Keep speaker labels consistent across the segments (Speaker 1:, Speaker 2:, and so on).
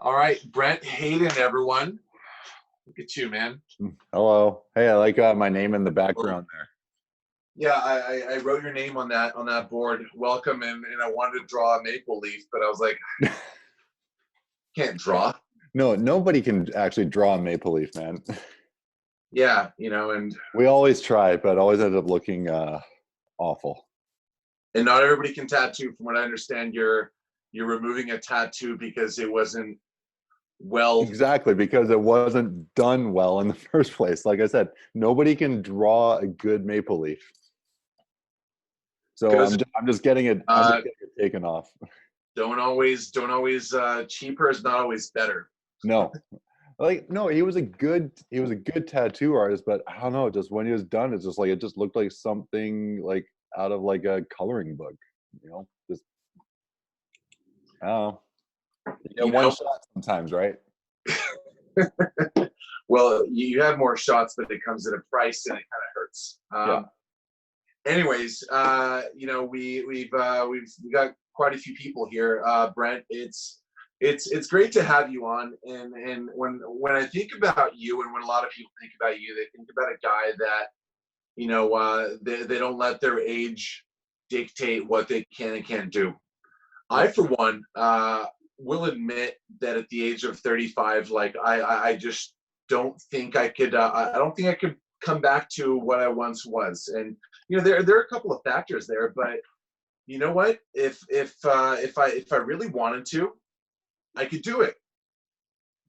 Speaker 1: All right, Brent, Hayden, everyone. Look at you, man.
Speaker 2: Hello. Hey, I like my name in the background there.
Speaker 1: Yeah, I wrote your name on that board. Welcome, and I wanted to draw a maple leaf, but I was like, can't draw.
Speaker 2: No, nobody can actually draw a maple leaf, man.
Speaker 1: Yeah, and
Speaker 2: We always try, but always end up looking awful.
Speaker 1: And not everybody can tattoo. From what I understand, you're removing a tattoo because it wasn't well.
Speaker 2: Exactly, because it wasn't done well in the first place. Like I said, nobody can draw a good maple leaf. So I'm just getting it. I'm just getting it taken off.
Speaker 1: Don't always. Cheaper is not always better.
Speaker 2: No, no, he was a good tattoo artist, but I don't know. Just when he was done, it's just like it just looked like something like out of like a coloring book. Just I don't know. You get one shot sometimes, right?
Speaker 1: Well, you have more shots, but it comes at a price, and it kind of hurts.
Speaker 2: Yeah.
Speaker 1: Anyways, we've got quite a few people here. Brent, it's great to have you on. And when I think about you, and when a lot of people think about you, they think about a guy that they don't let their age dictate what they can and can't do. I, for one, will admit that at the age of 35, like I just don't think I could. I don't think I could come back to what I once was. And there are a couple of factors there, but you know what? If I really wanted to, I could do it.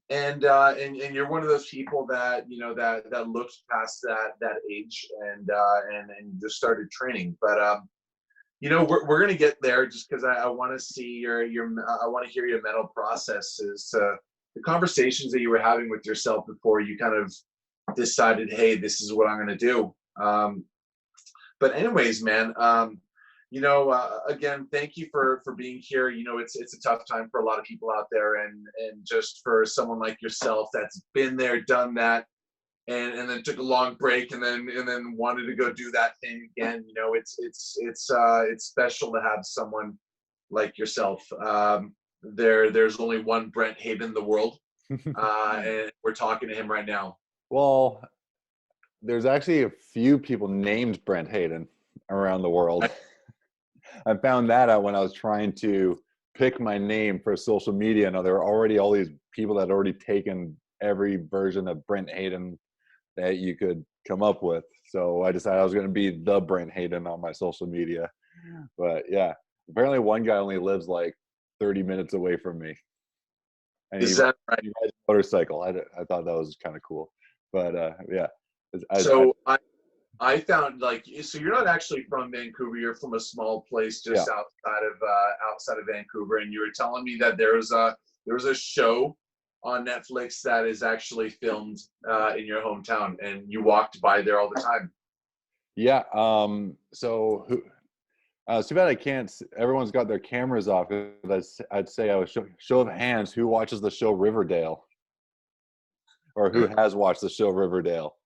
Speaker 1: And you're one of those people that that looked past that age and just started training. But we're gonna get there, just because I want to see your I want to hear your mental processes, the conversations that you were having with yourself before you kind of decided, hey, this is what I'm gonna do. But anyways, man, again, thank you for being here. It's a tough time for a lot of people out there, and just for someone like yourself that's been there, done that, and then took a long break, and then wanted to go do that thing again. It's special to have someone like yourself. There's only one Brent Hayden in the world, and we're talking to him right now.
Speaker 2: Well, there's actually a few people named Brent Hayden around the world. I found that out when I was trying to pick my name for social media. Now there were already all these people that had already taken every version of Brent Hayden that you could come up with. So I decided I was going to be the Brent Hayden on my social media. But yeah, apparently one guy only lives like 30 minutes away from me. And
Speaker 1: Is that right?
Speaker 2: He rides a motorcycle. I thought that was kind of cool. But yeah.
Speaker 1: I found, so you're not actually from Vancouver. You're from a small place just outside of Vancouver, and you were telling me that there was a show on Netflix that is actually filmed in your hometown, and you walked by there all the time.
Speaker 2: Yeah. So it's too bad I can't. Everyone's got their cameras off. I'd say I was show of hands. Who watches the show Riverdale, or who has watched the show Riverdale?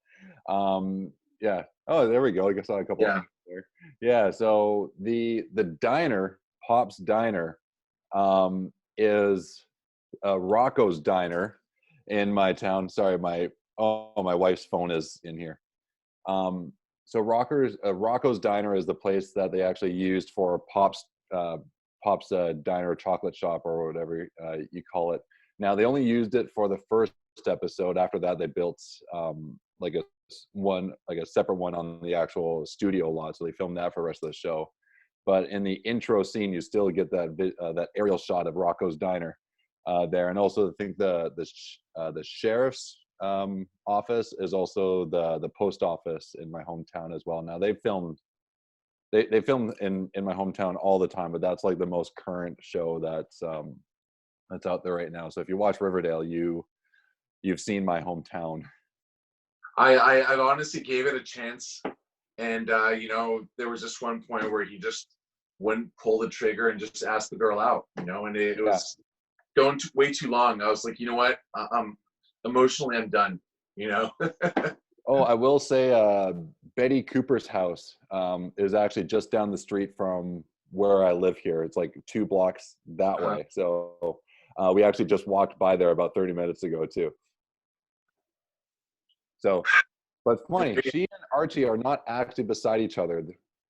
Speaker 2: Yeah. Oh, there we go. I guess I saw a couple of there. Yeah. So the diner, Pop's Diner, is Rocco's Diner in my town. Sorry, my wife's phone is in here. So Rocco's Diner is the place that they actually used for Pop's Diner, chocolate shop, or whatever you call it. Now they only used it for the first episode. After that, they built like a separate one on the actual studio lot, so they filmed that for the rest of the show. But in the intro scene, you still get that aerial shot of Rocco's Diner there, and also I think the sheriff's office is also the post office in my hometown as well. Now they film in my hometown all the time, but that's like the most current show that's out there right now. So if you watch Riverdale, you've seen my hometown.
Speaker 1: I honestly gave it a chance, and there was just one point where he just wouldn't pull the trigger and just ask the girl out, and it was going way too long. I was like, you know what, emotionally I'm done.
Speaker 2: Oh, I will say Betty Cooper's house is actually just down the street from where I live here. It's like 2 blocks that way. So We actually just walked by there about 30 minutes ago too. So, but it's funny, she and Archie are not actually beside each other.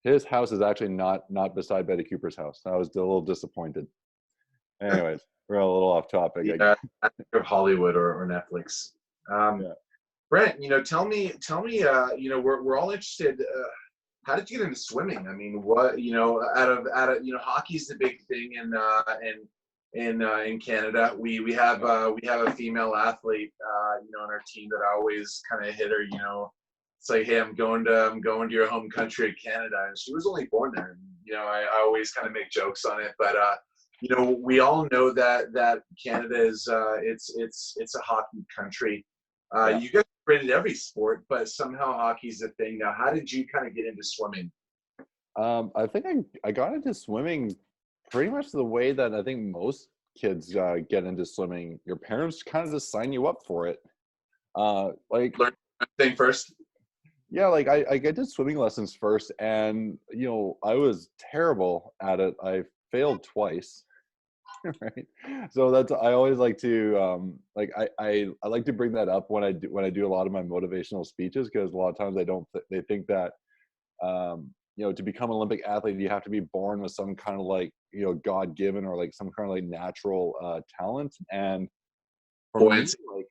Speaker 2: His house is actually not beside Betty Cooper's house. I was a little disappointed. Anyways, we're a little off topic.
Speaker 1: Yeah, of Hollywood or Netflix.
Speaker 2: Yeah.
Speaker 1: Brent, we're all interested. How did you get into swimming? I mean, what, out of hockey's the big thing in Canada. We have a female athlete, on our team that I always kind of hit her. It's like, hey, I'm going to your home country of Canada, and she was only born there. And, I always kind of make jokes on it, but we all know that Canada is it's a hockey country.
Speaker 2: Yeah.
Speaker 1: You guys rated every sport, but somehow hockey's a thing. Now, how did you kind of get into swimming?
Speaker 2: I think I got into swimming pretty much the way that I think most kids get into swimming. Your parents kind of just sign you up for it. Like,
Speaker 1: Learn thing first.
Speaker 2: yeah, like I did swimming lessons first, and I was terrible at it. I failed twice. Right. So I always like to I like to bring that up when I do a lot of my motivational speeches, because a lot of times they think that to become an Olympic athlete you have to be born with some kind of like God-given or like some kind of like natural talent. And for me, like,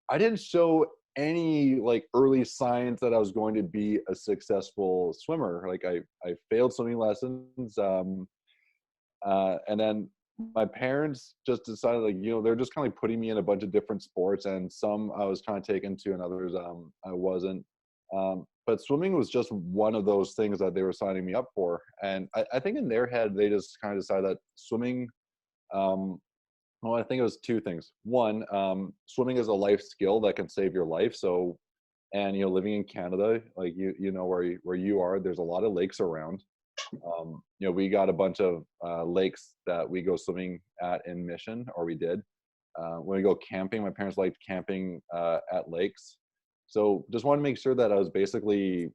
Speaker 2: I didn't show any like early signs that I was going to be a successful swimmer. Like I failed swimming lessons, and then my parents just decided, like, they're just kind of like putting me in a bunch of different sports, and some I was kind of taken to and others I wasn't. But swimming was just one of those things that they were signing me up for. And I think in their head, they just kind of decided that swimming, well, I think it was two things. One, swimming is a life skill that can save your life. So, and, living in Canada, like, where you are, there's a lot of lakes around. We got a bunch of lakes that we go swimming at in Mission, or we did. When we go camping, my parents liked camping at lakes. So just wanted to make sure that I was basically,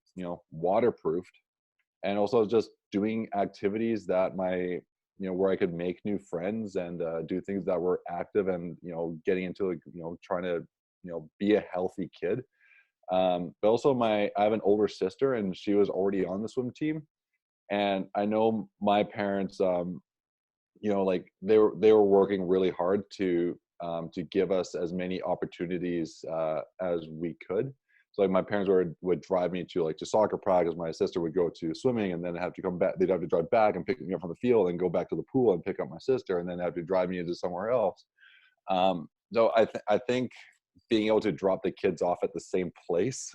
Speaker 2: waterproofed, and also just doing activities that where I could make new friends and do things that were active and, getting into, trying to, be a healthy kid. But also I have an older sister, and she was already on the swim team. And I know my parents, like they were working really hard to give us as many opportunities as we could. So like my parents would drive me to soccer practice. My sister would go to swimming, and then have to come back. They'd have to drive back and pick me up from the field, and go back to the pool and pick up my sister, and then have to drive me into somewhere else. So I think being able to drop the kids off at the same place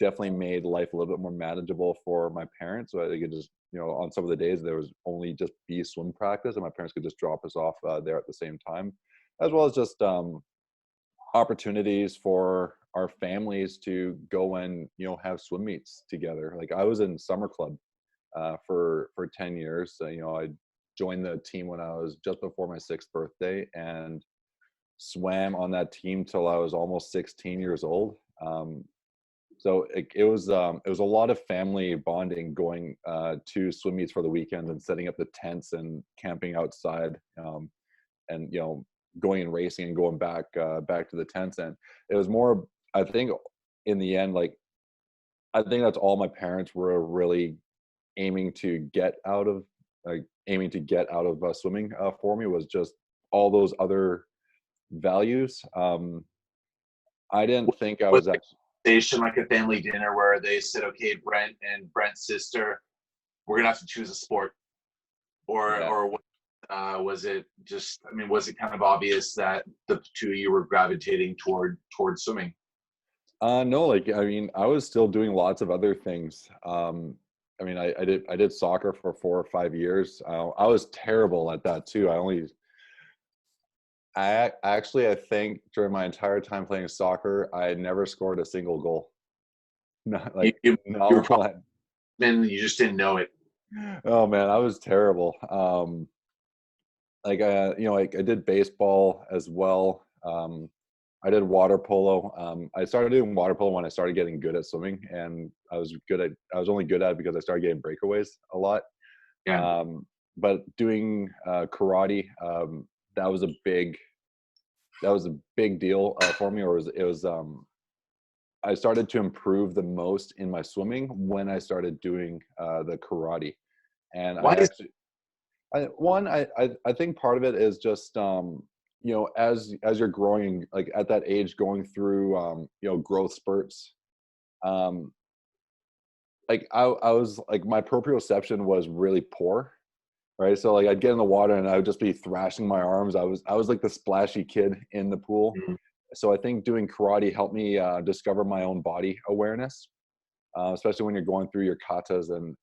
Speaker 2: definitely made life a little bit more manageable for my parents. So I could just, on some of the days there was only just be swim practice, and my parents could just drop us off there at the same time, as well as just opportunities for our families to go and, have swim meets together. Like I was in summer club for 10 years. I joined the team when I was just before my 6th birthday, and swam on that team till I was almost 16 years old. So it was a lot of family bonding, going to swim meets for the weekend and setting up the tents and camping outside, and going and racing and going back to the tents. And it was more, I think, in the end, like I think that's all my parents were really aiming to get out of swimming for me, was just all those other values. I didn't think I was actually
Speaker 1: Like a family dinner where they said, okay, Brent and Brent's sister, we're gonna have to choose a sport, or was it just, was it kind of obvious that the two of you were gravitating toward swimming?
Speaker 2: No, like I was still doing lots of other things. I did soccer for 4 or 5 years. I was terrible at that too. I think during my entire time playing soccer, I never scored a single goal. Not like
Speaker 1: you were
Speaker 2: not one.
Speaker 1: and you just didn't know it.
Speaker 2: Oh man, I was terrible. I did baseball as well. I did water polo. I started doing water polo when I started getting good at swimming, and I was only good at it because I started getting breakaways a lot.
Speaker 1: Yeah.
Speaker 2: But doing karate, that was a big deal for me. Or it was I started to improve the most in my swimming when I started doing the karate. And
Speaker 1: Why
Speaker 2: I
Speaker 1: is
Speaker 2: actually, I think part of it is just you know, as you're growing, like at that age, going through you know, growth spurts. Um, like I was like, my proprioception was really poor, right? So like I'd get in the water and I would just be thrashing my arms. I was like the splashy kid in the pool.
Speaker 1: Mhm.
Speaker 2: So I think doing karate helped me discover my own body awareness, especially when you're going through your katas and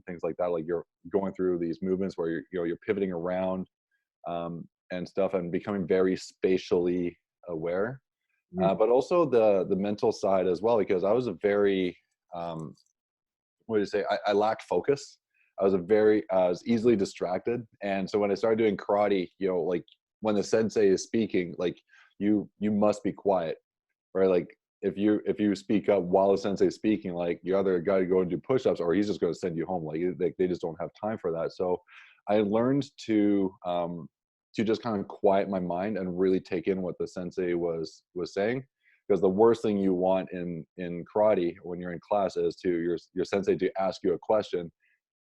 Speaker 2: things like that. Like you're going through these movements where you know, you're pivoting around and stuff, and becoming very spatially aware.
Speaker 1: Mhm.
Speaker 2: But also the mental side as well, because I was a very um, what do you say? I lacked focus. I was easily distracted, and so when I started doing karate, you know, like when the sensei is speaking, like you must be quiet, right? Like if you speak up while the sensei is speaking, like you either got to go and do push-ups or he's just going to send you home. Like they just don't have time for that. So I learned to just kind of quiet my mind and really take in what the sensei was saying, because the worst thing you want in karate when you're in class is to your sensei to ask you a question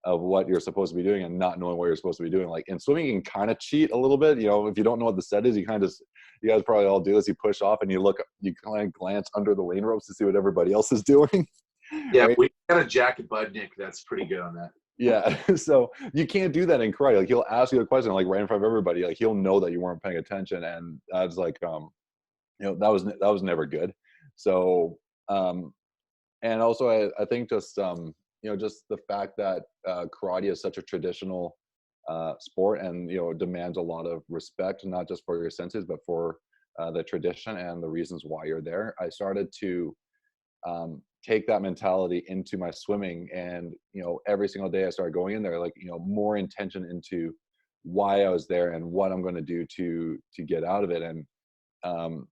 Speaker 2: of what you're supposed to be doing and not knowing what you're supposed to be doing. Like in swimming, you can kind of cheat a little bit. You know, if you don't know what the set is, you kind of just, you guys probably all do this. You push off and you kind of glance under the lane ropes to see what everybody else is doing.
Speaker 1: Yeah,
Speaker 2: Right?
Speaker 1: we got a Jack Budnick that's pretty good on that.
Speaker 2: Yeah. So you can't do that in karate. Like he'll ask you a question like right in front of everybody. Like he'll know that you weren't paying attention, and I was like, you know, that was never good. So and also I think just you know, just the fact that karate is such a traditional sport, and you know, demands a lot of respect, not just for your senses but for the tradition and the reasons why you're there. I started to take that mentality into my swimming, and you know, every single day I started going in there, like, you know, more intention into why I was there and what I'm going to do to get out of it. And um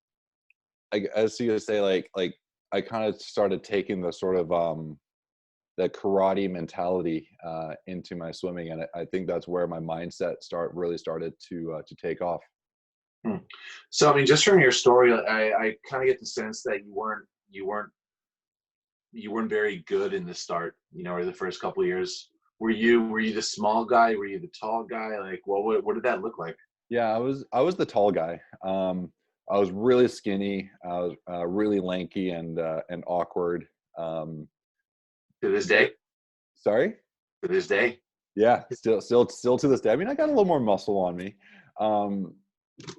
Speaker 2: as you say, like I kind of started taking the sort of the karate mentality into my swimming, and I think that's where my mindset really started to take off.
Speaker 1: Hmm. So I mean, just from your story, I kind of get the sense that you weren't very good in the start, you know, or the first couple of years. Were you the small guy? Were you the tall guy? Like, what did that look like?
Speaker 2: Yeah, I was the tall guy. I was really skinny. I was really lanky and awkward. Um,
Speaker 1: To this day?
Speaker 2: Sorry.
Speaker 1: To this day?
Speaker 2: Yeah, still to this day. I mean, I got a little more muscle on me, um,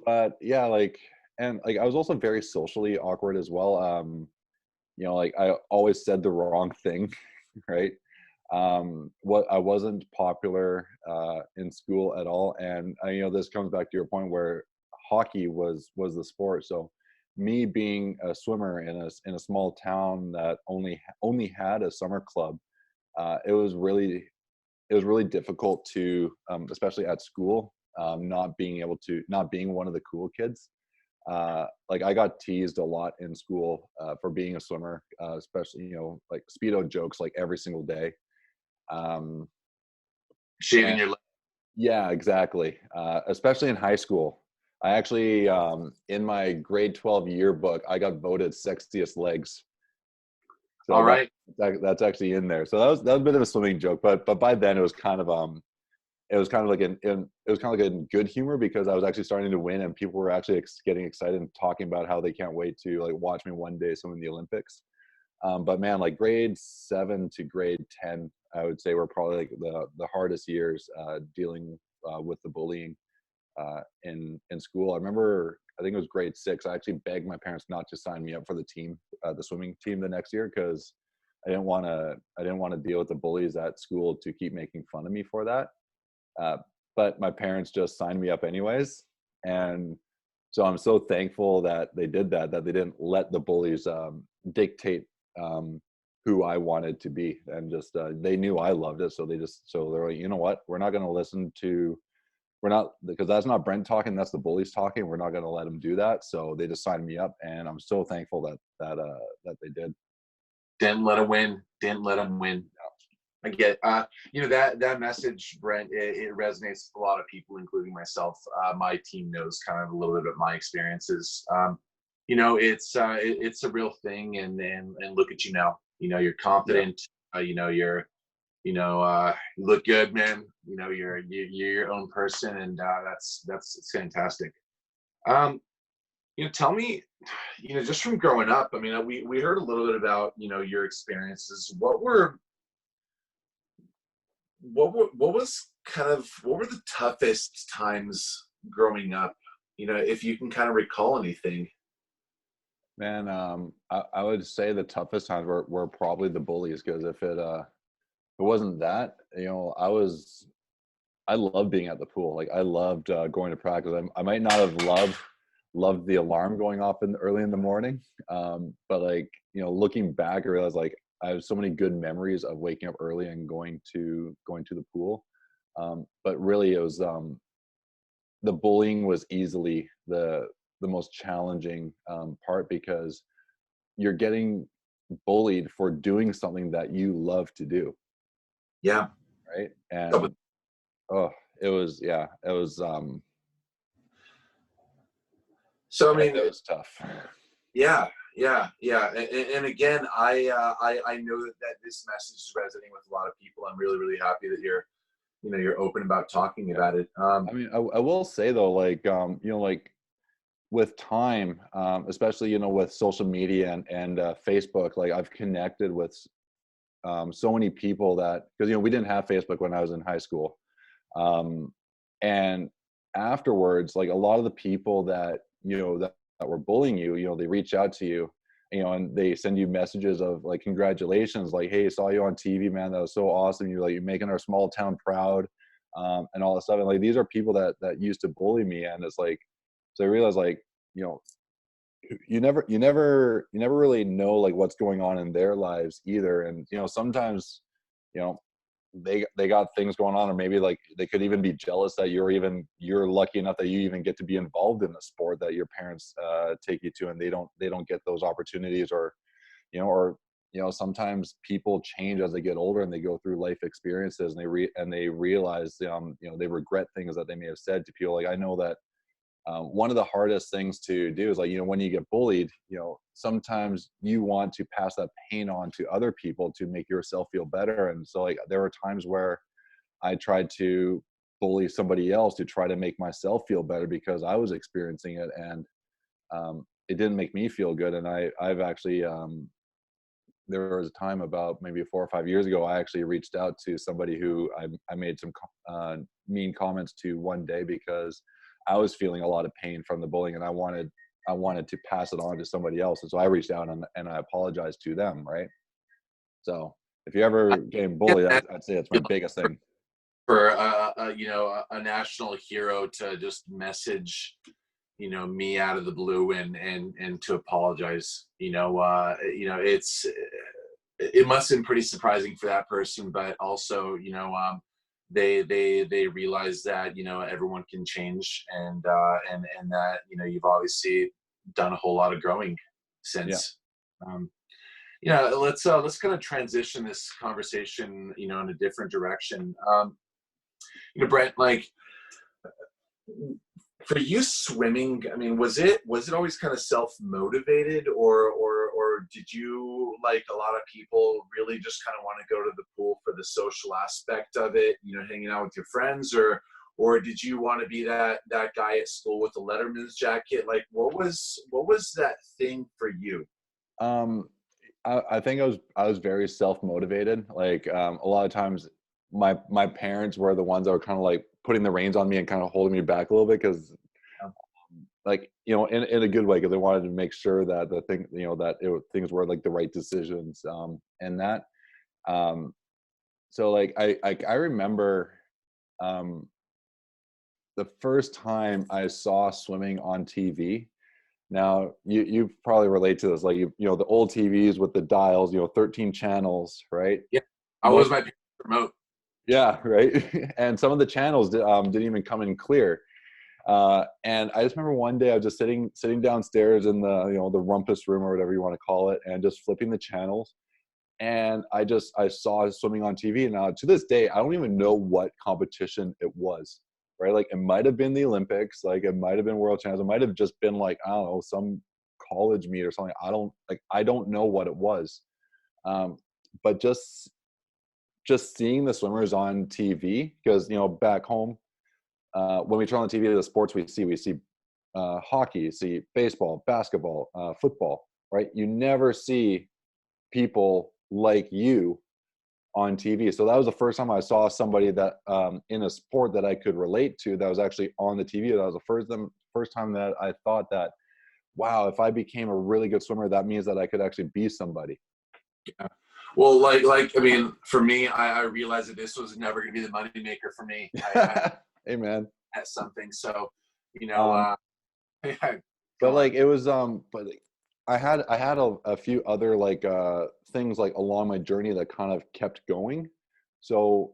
Speaker 2: but yeah, like, and like I was also very socially awkward as well. You know, like I always said the wrong thing, right? What I wasn't popular in school at all, and you know, this comes back to your point where hockey was the sport. So me being a swimmer in a small town that only had a summer club, it was really difficult to, especially at school, not being one of the cool kids. Like I got teased a lot in school for being a swimmer, especially, you know, like speedo jokes like every single day. Um,
Speaker 1: Shaving
Speaker 2: and
Speaker 1: your leg.
Speaker 2: yeah, exactly. Especially in high school. I actually, in my grade 12 yearbook, I got voted sexiest legs. So
Speaker 1: All right.
Speaker 2: that's actually in there. So that was a bit of a swimming joke, but by then it was kind of like it was kind of like in good humor, because I was actually starting to win and people were actually getting excited and talking about how they can't wait to like watch me one day swim in the Olympics. But man, like grade 7 to grade 10, I would say were probably like the hardest years dealing with the bullying in school. I remember, I think it was grade 6. I actually begged my parents not to sign me up for the team, the swimming team the next year, because I didn't want to deal with the bullies at school to keep making fun of me for that. Uh, but my parents just signed me up anyways, and so I'm so thankful that they did that. That they didn't let the bullies dictate who I wanted to be, and just they knew I loved it, so they're like, you know what, we're not going to listen to we're not, because that's not Brent talking, that's the bullies talking. We're not going to let them do that. So they just signed me up, and I'm so thankful that they did.
Speaker 1: Didn't let him win. Didn't let him win. I get, that message, Brent. It resonates with a lot of people, including myself. My team knows kind of a little bit about my experiences. It's a real thing, and look at you now. You're
Speaker 2: Yeah.
Speaker 1: confident. You look good, man. You're your own person, and that's it's fantastic. Um, Tell me, just from growing up. I mean, we heard a little bit about your experiences. What were the toughest times growing up? If you can kind of recall anything.
Speaker 2: Man, I would say the toughest times were probably the bullies, because if it wasn't that, I loved being at the pool. Like, I loved going to practice. I might not have loved the alarm going off early in the morning, but like, looking back, I realized like I have so many good memories of waking up early and going to the pool. But really, it was the bullying was easily the most challenging part, because you're getting bullied for doing something that you love to do,
Speaker 1: Yeah.
Speaker 2: right? And oh,
Speaker 1: So I mean,
Speaker 2: it was tough.
Speaker 1: yeah, yeah. And again, I know that this message is resonating with a lot of people. I'm really, really happy that you're open about talking
Speaker 2: Yeah.
Speaker 1: about it.
Speaker 2: I mean, I will say though, like, like with time, especially, with social media and Facebook, like I've connected with so many people that, because, we didn't have Facebook when I was in high school. And afterwards, like a lot of the people that, that were bullying you, they reach out to you, and they send you messages of like, congratulations, like, hey, saw you on TV, man. That was so awesome. You're making our small town proud, and all this stuff. And like, these are people that used to bully me. And it's like, so I realized like, you know, you never really know like what's going on in their lives either. And, sometimes, you know, they got things going on, or maybe like they could even be jealous that you're lucky enough that you even get to be involved in the sport that your parents take you to, and they don't get those opportunities. Or sometimes people change as they get older and they go through life experiences, and they realize they regret things that they may have said to people. Like, I know that one of the hardest things to do is like, when you get bullied, sometimes you want to pass that pain on to other people to make yourself feel better. And so like, there were times where I tried to bully somebody else to try to make myself feel better because I was experiencing it. And it didn't make me feel good. And I've actually, there was a time about maybe 4 or 5 years ago, I actually reached out to somebody who I made some mean comments to one day, because I was feeling a lot of pain from the bullying, and I wanted to pass it on to somebody else. And so I reached out and I apologized to them. Right. So if you're ever getting bullied, I'd say that's my biggest thing.
Speaker 1: For a national hero to just message me out of the blue and to apologize, it must have been pretty surprising for that person, but also they realize that everyone can change, and that you've obviously done a whole lot of growing
Speaker 2: Yeah.
Speaker 1: since. Let's kind of transition this conversation in a different direction. Brent, like, for you, swimming, I mean, was it always kind of self-motivated, or did you, like a lot of people, really just kind of want to go to the pool for the social aspect of it, hanging out with your friends, or did you want to be that guy at school with the Letterman's jacket? Like, what was that thing for you?
Speaker 2: I think I was very self-motivated. Like, a lot of times my parents were the ones that were kind of like putting the reins on me and kind of holding me back a little bit, because like, in a good way, because they wanted to make sure that the thing, things were like the right decisions, and that so like I remember the first time I saw swimming on TV. Now, you probably relate to this, like, the old TVs with the dials, 13 channels, right?
Speaker 1: Yeah, I was
Speaker 2: Most,
Speaker 1: my remote.
Speaker 2: yeah, right. And some of the channels didn't even come in clear. And I just remember one day I was just sitting downstairs in the the rumpus room, or whatever you want to call it, and just flipping the channels. And I saw swimming on TV, and now to this day, I don't even know what competition it was, right? Like, it might have been the Olympics, like it might have been World Champs, it might have just been like, I don't know, some college meet or something. I don't know what it was. But just seeing the swimmers on TV, because, back home, when we turn on the TV, the sports we see hockey, you see baseball, basketball, football, right? You never see people like you on TV. So that was the first time I saw somebody that in a sport that I could relate to, that was actually on the TV. That was the first time that I thought that, wow, if I became a really good swimmer, that means that I could actually be somebody.
Speaker 1: Yeah. Well, I mean, for me, I realized that this was never going to be the money maker for me. I
Speaker 2: Hey, man.
Speaker 1: had something, so
Speaker 2: Um,
Speaker 1: yeah,
Speaker 2: but
Speaker 1: go on.
Speaker 2: like it was but I had a few other things like along my journey that kind of kept going. So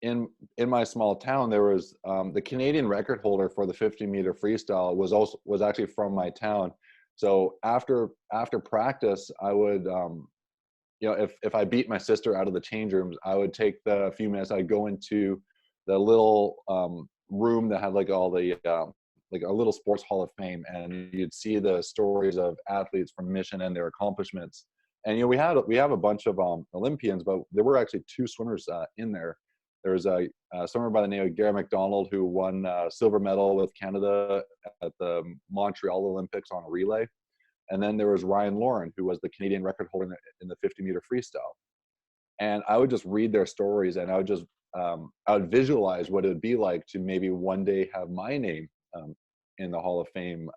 Speaker 2: in my small town, there was the Canadian record holder for the 50-meter freestyle was actually from my town. So after practice, I would if I beat my sister out of the change rooms, I would take the few minutes. I'd go into the little room that had like all the like a little sports hall of fame, and you'd see the stories of athletes from Mission and their accomplishments. And we have a bunch of Olympians, but there were actually two swimmers in there. There was a swimmer by the name of Gary McDonald who won silver medal with Canada at the Montreal Olympics on a relay. And then there was Ryan Lauren, who was the Canadian record holder in the 50-meter freestyle. And I would just read their stories, and I would visualize what it would be like to maybe one day have my name in the Hall of Fame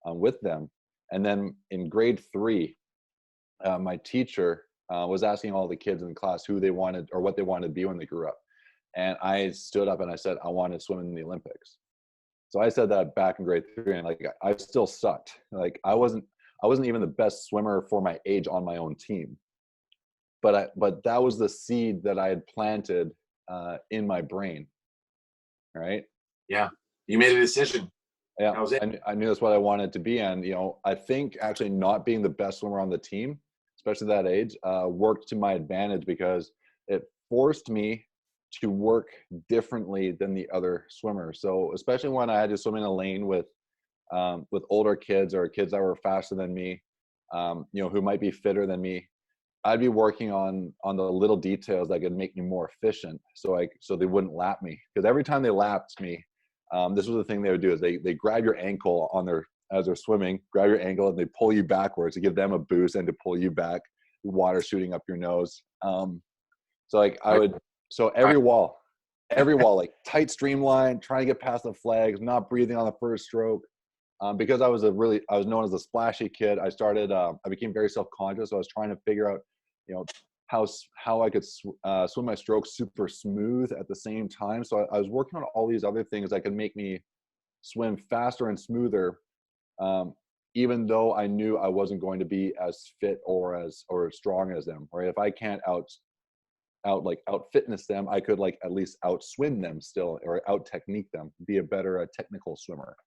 Speaker 2: with them. And then in grade 3, my teacher was asking all the kids in the class who they wanted or what they wanted to be when they grew up. And I stood up and I said, I want to swim in the Olympics. So I said that back in grade 3, and like I still sucked. Like I wasn't even the best swimmer for my age on my own team. But that was the seed that I had planted in my brain, right?
Speaker 1: Yeah, you made a decision.
Speaker 2: Yeah,
Speaker 1: That was it.
Speaker 2: and I knew that's what I wanted to be. And I think actually not being the best swimmer on the team, especially that age, worked to my advantage, because it forced me to work differently than the other swimmers. So especially when I had to swim in a lane with older kids or kids that were faster than me, who might be fitter than me, I'd be working on the little details that could make me more efficient, so they wouldn't lap me. Because every time they lapped me, this was the thing they would do, is they grab your ankle as they're swimming, grab your ankle, and they pull you backwards to give them a boost and to pull you back, water shooting up your nose. So like every wall, like tight streamline, trying to get past the flags, not breathing on the first stroke. Because I was known as a splashy kid, I became very self-conscious. So I was trying to figure out, how I could swim my strokes super smooth at the same time. So I was working on all these other things that could make me swim faster and smoother, even though I knew I wasn't going to be as fit or as strong as them. Right? If I can't out fitness them, I could at least out swim them still, or out technique them, be a better technical swimmer.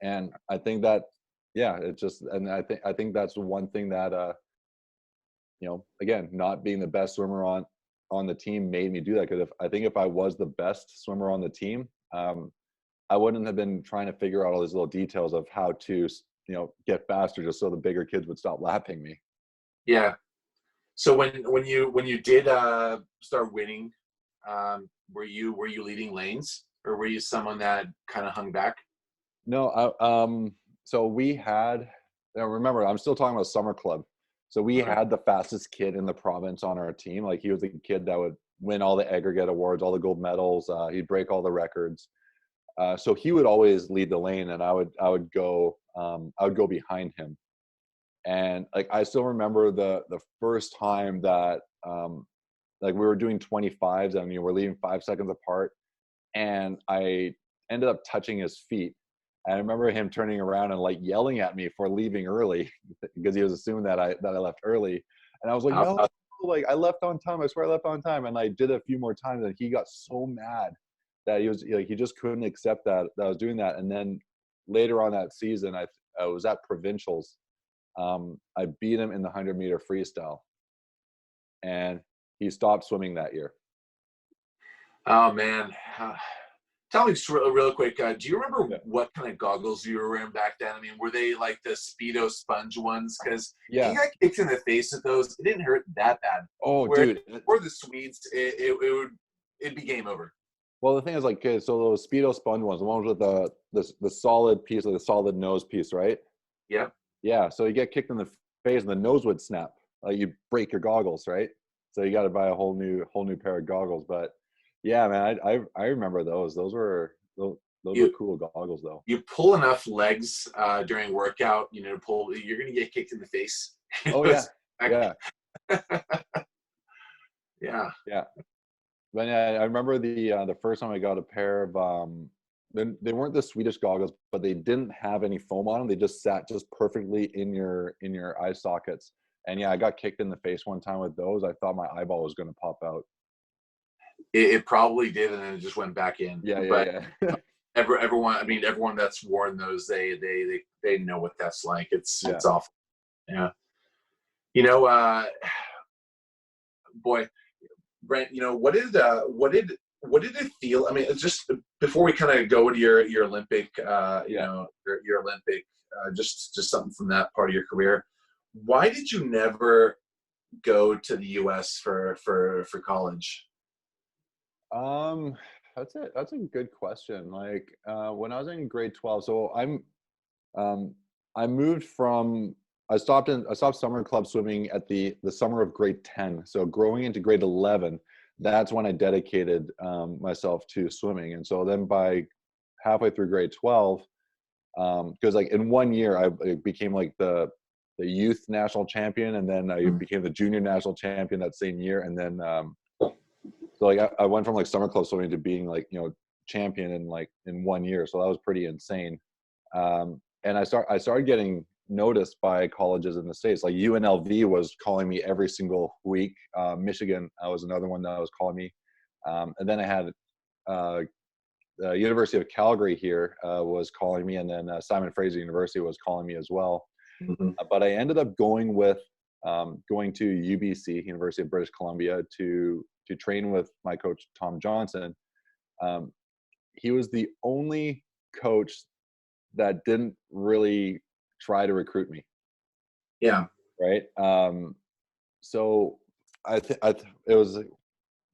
Speaker 2: And I think that, yeah, I think that's the one thing that, again, not being the best swimmer on the team made me do that. Because if I was the best swimmer on the team, I wouldn't have been trying to figure out all these little details of how to, get faster just so the bigger kids would stop lapping me.
Speaker 1: Yeah. So when you did start winning, were you leading lanes, or were you someone that kind of hung back?
Speaker 2: No, so we had, remember, I'm still talking about summer club. So we had the fastest kid in the province on our team. Like, he was the kid that would win all the aggregate awards, all the gold medals. He'd break all the records. So he would always lead the lane, and I would go behind him. And I still remember the first time that we were doing 25s, and we're leaving 5 seconds apart, and I ended up touching his feet. And I remember him turning around and yelling at me for leaving early, because he was assuming that I left early. And I was like, no, I left on time. I swear I left on time. And I did a few more times, and he got so mad that he just couldn't accept that I was doing that. And then later on that season, I was at provincials, I beat him in the 100-meter freestyle, and he stopped swimming that year.
Speaker 1: Oh man. Tell me just real quick, do you remember
Speaker 2: Yeah.
Speaker 1: what kind of goggles you were wearing back then? I mean, were they like the Speedo sponge ones? Because
Speaker 2: Yeah.
Speaker 1: he got kicked in the face with those. It didn't hurt that bad.
Speaker 2: Oh,
Speaker 1: Where
Speaker 2: dude.
Speaker 1: for the Swedes, it'd be game over.
Speaker 2: Well, the thing is, like, okay, so those Speedo sponge ones, the ones with the solid piece, like the solid nose piece, right?
Speaker 1: Yep.
Speaker 2: Yeah. So you get kicked in the face, and the nose would snap. Like, you break your goggles, right? So you got to buy a whole new pair of goggles. But yeah, man, I remember those. Those were cool goggles, though.
Speaker 1: You pull enough legs during workout, to pull. You're gonna get kicked in the face.
Speaker 2: Oh yeah, yeah,
Speaker 1: yeah.
Speaker 2: yeah. But yeah, I remember the first time I got a pair of they weren't the Swedish goggles, but they didn't have any foam on them. They just sat just perfectly in your eye sockets. And yeah, I got kicked in the face one time with those. I thought my eyeball was going to pop out.
Speaker 1: It probably did, and then it just went back in.
Speaker 2: Yeah,
Speaker 1: but
Speaker 2: yeah.
Speaker 1: everyone that's worn those, they know what that's like. It's awful. Yeah. Boy, Brent, what did it feel? I mean, just before we kind of go to your Olympic, your Olympic, just something from that part of your career. Why did you never go to the U.S. for college?
Speaker 2: That's it. That's a good question. Like, when I was in grade 12, so I moved from, I stopped summer club swimming at the summer of grade 10. So growing into grade 11, that's when I dedicated myself to swimming. And so then by halfway through grade 12, because like in 1 year I became like the youth national champion, and then I became the junior national champion that same year. And then so like I went from like summer club swimming to being like, champion in 1 year. So that was pretty insane. And I started getting noticed by colleges in the States. Like UNLV was calling me every single week. Michigan was another one that was calling me. And then I had the University of Calgary here was calling me, and then Simon Fraser University was calling me as well.
Speaker 1: Mm-hmm.
Speaker 2: But I ended up going to UBC, University of British Columbia, to train with my coach Tom Johnson. He was the only coach that didn't really try to recruit me.
Speaker 1: Yeah.
Speaker 2: Right. So it was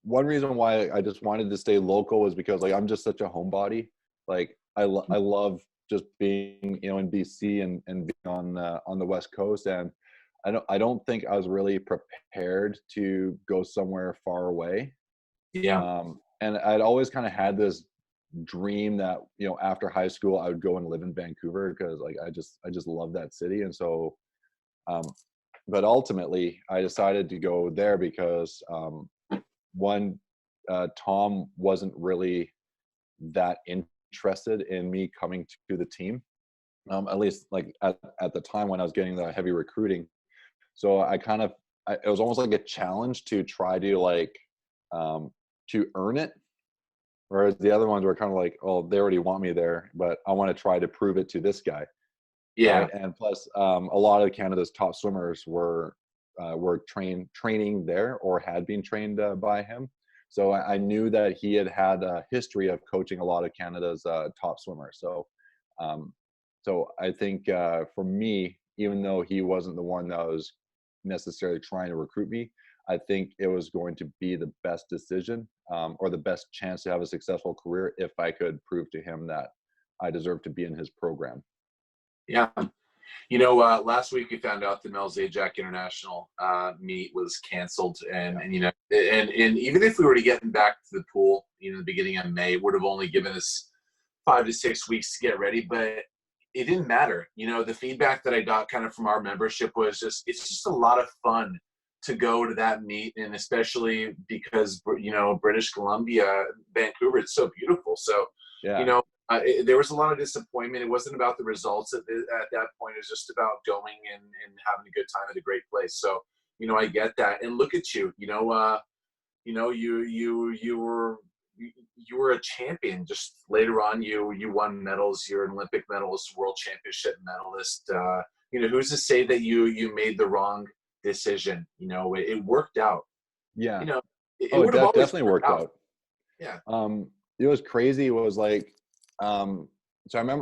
Speaker 2: one reason why I just wanted to stay local was because like I'm just such a homebody. Like I love just being in BC and being on the West Coast, and I don't think I was really prepared to go somewhere far away.
Speaker 1: Yeah.
Speaker 2: And I'd always kind of had this dream that after high school I would go and live in Vancouver, because like I just love that city. And so but ultimately I decided to go there because one, Tom wasn't really that interested in me coming to the team, at least like at the time when I was getting the heavy recruiting. So it was almost like a challenge to try to like to earn it. Whereas the other ones were kind of like, oh, they already want me there, but I want to try to prove it to this guy.
Speaker 1: Yeah.
Speaker 2: Right? And plus, a lot of Canada's top swimmers were training there or had been trained by him. So I knew that he had a history of coaching a lot of Canada's top swimmers. So, so I think for me, even though he wasn't the one that was necessarily trying to recruit me, I think it was going to be the best decision or the best chance to have a successful career if I could prove to him that I deserved to be in his program.
Speaker 1: Yeah. Last week we found out the Mel Zajac International meet was canceled, and even if we were to get back to the pool, the beginning of May, it would have only given us 5 to 6 weeks to get ready, but it didn't matter. The feedback that I got kind of from our membership was it's just a lot of fun to go to that meet, and especially because British Columbia, Vancouver, it's so beautiful. So
Speaker 2: yeah.
Speaker 1: There was a lot of disappointment. It wasn't about the results at that point. It was just about going and having a good time at a great place. So, I get that. And look at you, you were a champion. Just later on, you won medals. You're an Olympic medalist, world championship medalist. who's to say that you made the wrong decision? It worked out.
Speaker 2: Yeah.
Speaker 1: It
Speaker 2: Oh,
Speaker 1: would have always
Speaker 2: definitely
Speaker 1: worked
Speaker 2: worked
Speaker 1: out.
Speaker 2: out.
Speaker 1: Yeah.
Speaker 2: It was crazy. It was like, so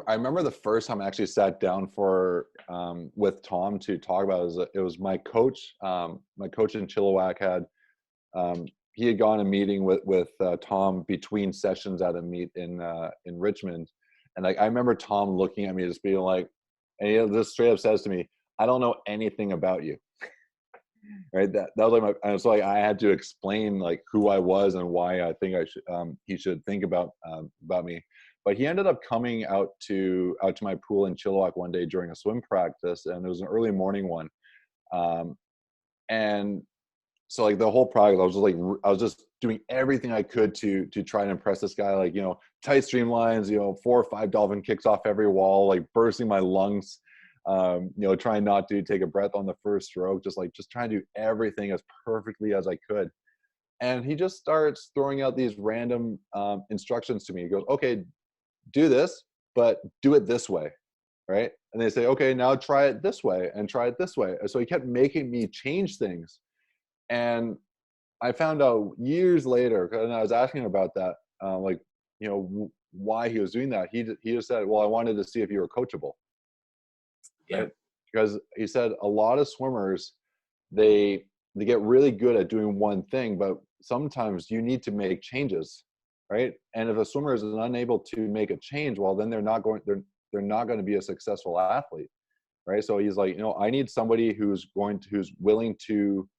Speaker 2: I remember the first time I actually sat down with Tom to talk about it was my coach. My coach in Chilliwack he had gone a meeting with Tom between sessions at a meet in Richmond, and like I remember Tom looking at me just being like, and he just straight up says to me, "I don't know anything about you." Right. That was like so like I had to explain like who I was and why I think he should think about me. But he ended up coming out to my pool in Chilliwack one day during a swim practice, and it was an early morning one. And so like the whole practice, I was just doing everything I could to try and impress this guy, like, tight streamlines, 4 or 5 dolphin kicks off every wall, like bursting my lungs, trying not to take a breath on the first stroke, just trying to do everything as perfectly as I could. And he just starts throwing out these random instructions to me. He goes, "Okay, do this, but do it this way." Right. And they say, "Okay, now try it this way and try it this way." So he kept making me change things. And I found out years later, and I was asking him about that, why he was doing that. He just said, "Well, I wanted to see if you were coachable."
Speaker 1: Yeah.
Speaker 2: Right? Because he said a lot of swimmers, they get really good at doing one thing, but sometimes you need to make changes, right? And if a swimmer is unable to make a change, well, then they're not going to be a successful athlete, right? So he's like, I need somebody who's willing to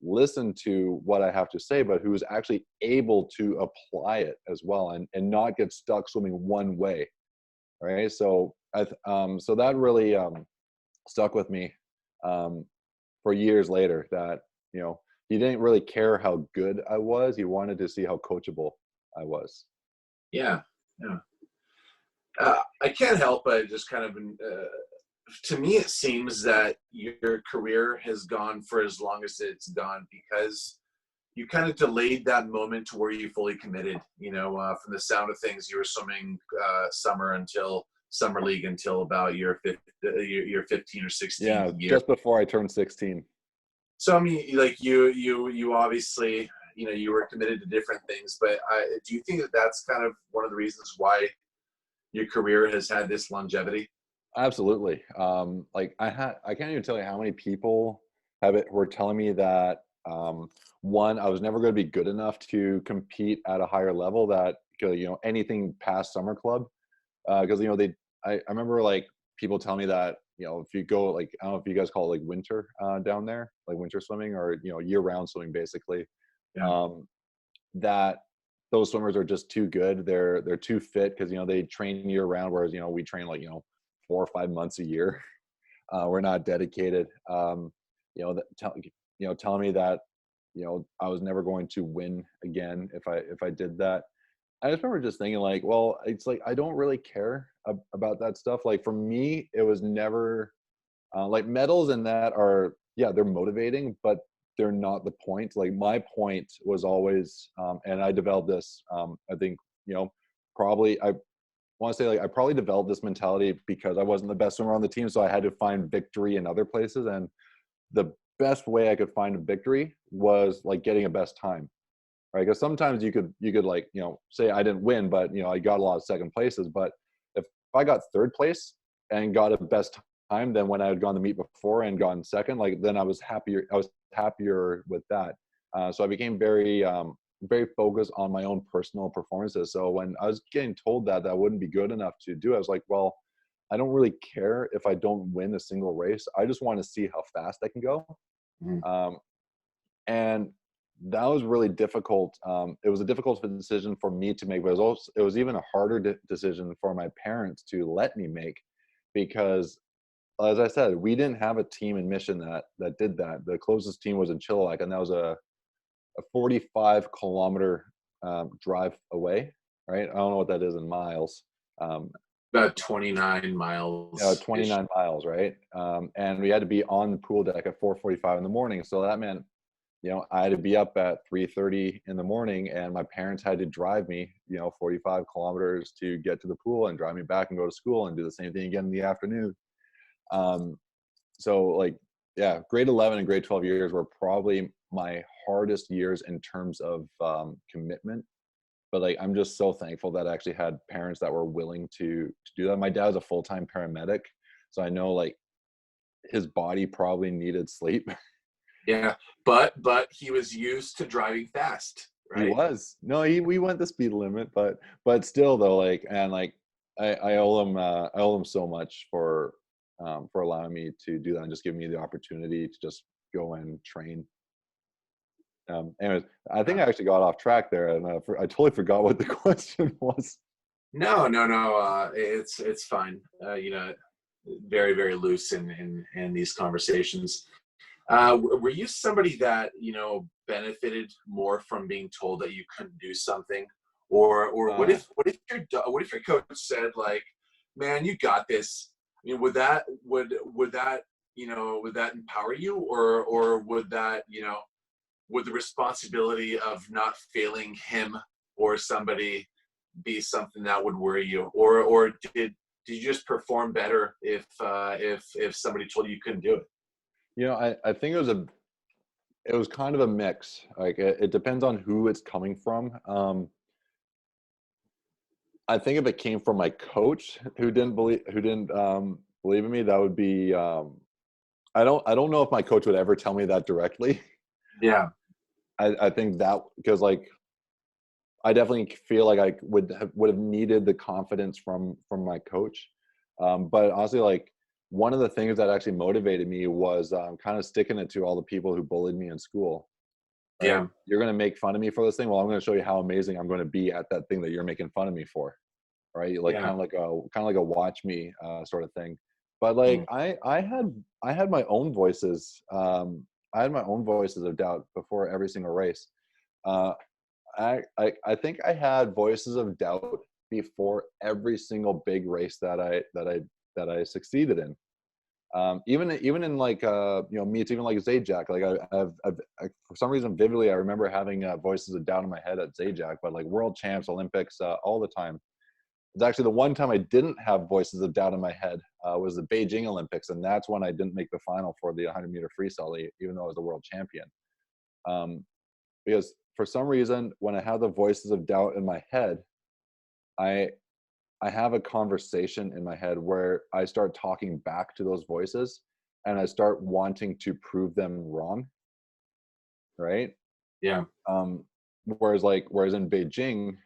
Speaker 2: listen to what I have to say, but who is actually able to apply it as well, and not get stuck swimming one way, right? So so that really stuck with me for years later. That he didn't really care how good I was; he wanted to see how coachable I was.
Speaker 1: Yeah. Yeah. I can't help but just kind of, to me, it seems that your career has gone for as long as it's gone because you kind of delayed that moment to where you fully committed. From the sound of things, you were swimming summer league until about your 15 or 16th
Speaker 2: Yeah,
Speaker 1: year.
Speaker 2: just before I turned 16.
Speaker 1: So I mean, like you obviously, you were committed to different things, but do you think that that's kind of one of the reasons why your career has had this longevity?
Speaker 2: Absolutely. Like I can't even tell you how many people were telling me that one, I was never going to be good enough to compete at a higher level, that anything past summer club, because I remember like people telling me that if you go, like, I don't know if you guys call it like winter down there, like winter swimming, or year round swimming basically,
Speaker 1: Yeah.
Speaker 2: um, that those swimmers are just too good. They're too fit because they train year round, whereas we train like 4 or 5 months a year. We're not dedicated. Telling me that I was never going to win again if I did that. I just remember just thinking like, well, it's like I don't really care about that stuff. Like for me, it was never like medals and that are, yeah, they're motivating, but they're not the point. Like my point was always, and I developed this. I think probably I want to say like I probably developed this mentality because I wasn't the best swimmer on the team, so I had to find victory in other places. And the best way I could find a victory was like getting a best time, right? Because sometimes you could like say I didn't win, but I got a lot of second places. But if I got third place and got a best time than when I had gone the meet before and gotten second, like then I was happier. I was happier with that. So I became very focused on my own personal performances. So when I was getting told that I wouldn't be good enough to do it, I was like, well, I don't really care if I don't win a single race. I just want to see how fast I can go.
Speaker 1: Mhm.
Speaker 2: And that was really difficult. It was a difficult decision for me to make, but it was even a harder decision for my parents to let me make, because as I said, we didn't have a team in Mission that did that. The closest team was in Chilliwack, and that was a 45-kilometer drive away, right? I don't know what that is in miles.
Speaker 1: About 29 miles ish.
Speaker 2: 29 miles, right? And we had to be on the pool deck at 4:45 in the morning. So that meant, I had to be up at 3:30 in the morning, and my parents had to drive me, 45 kilometers to get to the pool and drive me back and go to school and do the same thing again in the afternoon. So like, yeah, grade 11 and grade 12 years were probably my hardest years in terms of commitment. But like, I'm just so thankful that I actually had parents that were willing to do that. My dad was a full-time paramedic, so I know like his body probably needed sleep.
Speaker 1: Yeah, but he was used to driving fast,
Speaker 2: He
Speaker 1: right?
Speaker 2: was. No, we went the speed limit, but still though, like, and like I owe him so much for allowing me to do that and just giving me the opportunity to just go and train. Anyways, I think I
Speaker 1: Yeah.
Speaker 2: actually got off track there, and I totally forgot what the question was.
Speaker 1: No, no, no. It's fine. Very, very loose in these conversations. Were you somebody that benefited more from being told that you couldn't do something, or
Speaker 2: Uh,
Speaker 1: what if your coach said like, "Man, you got this." I mean, would that empower you, or would the responsibility of not failing him or somebody be something that would worry you, or did you just perform better if somebody told you you couldn't do it?
Speaker 2: I think it was kind of a mix. Like it depends on who it's coming from. I think if it came from my coach who didn't believe in me, that would be I don't know if my coach would ever tell me that directly.
Speaker 1: Yeah,
Speaker 2: I think that because like I definitely feel like I would have needed the confidence from my coach. But honestly, like one of the things that actually motivated me was kind of sticking it to all the people who bullied me in school. Right?
Speaker 1: yeah,
Speaker 2: You're going to make fun of me for this thing. Well, I'm going to show you how amazing I'm going to be at that thing that you're making fun of me for. Right? Like
Speaker 1: yeah.
Speaker 2: kind of like a watch me sort of thing. But like
Speaker 1: Mm.
Speaker 2: I had my own voices. I had my own voices of doubt before every single race. Uh, I think I had voices of doubt before every single big race that I succeeded in. Even in like meets, even like Zajac. Like for some reason vividly I remember having voices of doubt in my head at Zajac, but like world champs, Olympics, all the time. It's actually the one time I didn't have voices of doubt in my head was the Beijing Olympics, and that's when I didn't make the final for the 100-meter freestyle, even though I was the world champion. Um, because for some reason when I have the voices of doubt in my head, i I have a conversation in my head where I start talking back to those voices and I start wanting to prove them wrong, right?
Speaker 1: Yeah,
Speaker 2: Whereas in Beijing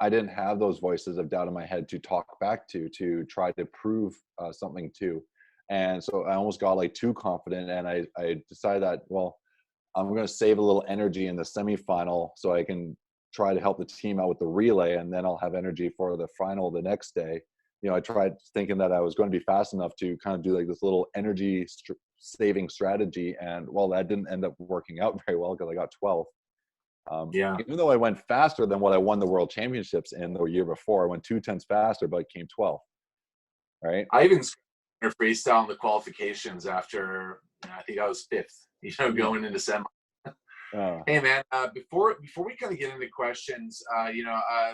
Speaker 2: I didn't have those voices of doubt in my head to talk back to try to prove something to, and so I almost got like too confident, and I decided that, well, I'm going to save a little energy in the semifinal so I can try to help the team out with the relay, and then I'll have energy for the final the next day. I tried thinking that I was going to be fast enough to kind of do like this little energy saving strategy, and well, that didn't end up working out very well because I got 12th.
Speaker 1: yeah.
Speaker 2: Even though I went faster than what I won the world championships in the year before, I went 2 tenths faster, but I came 12th. Right?
Speaker 1: I even freestyle in the qualifications after I think I was fifth.
Speaker 2: Hmm.
Speaker 1: Going into semi.
Speaker 2: Uh,
Speaker 1: Hey man, before we kind of get into questions,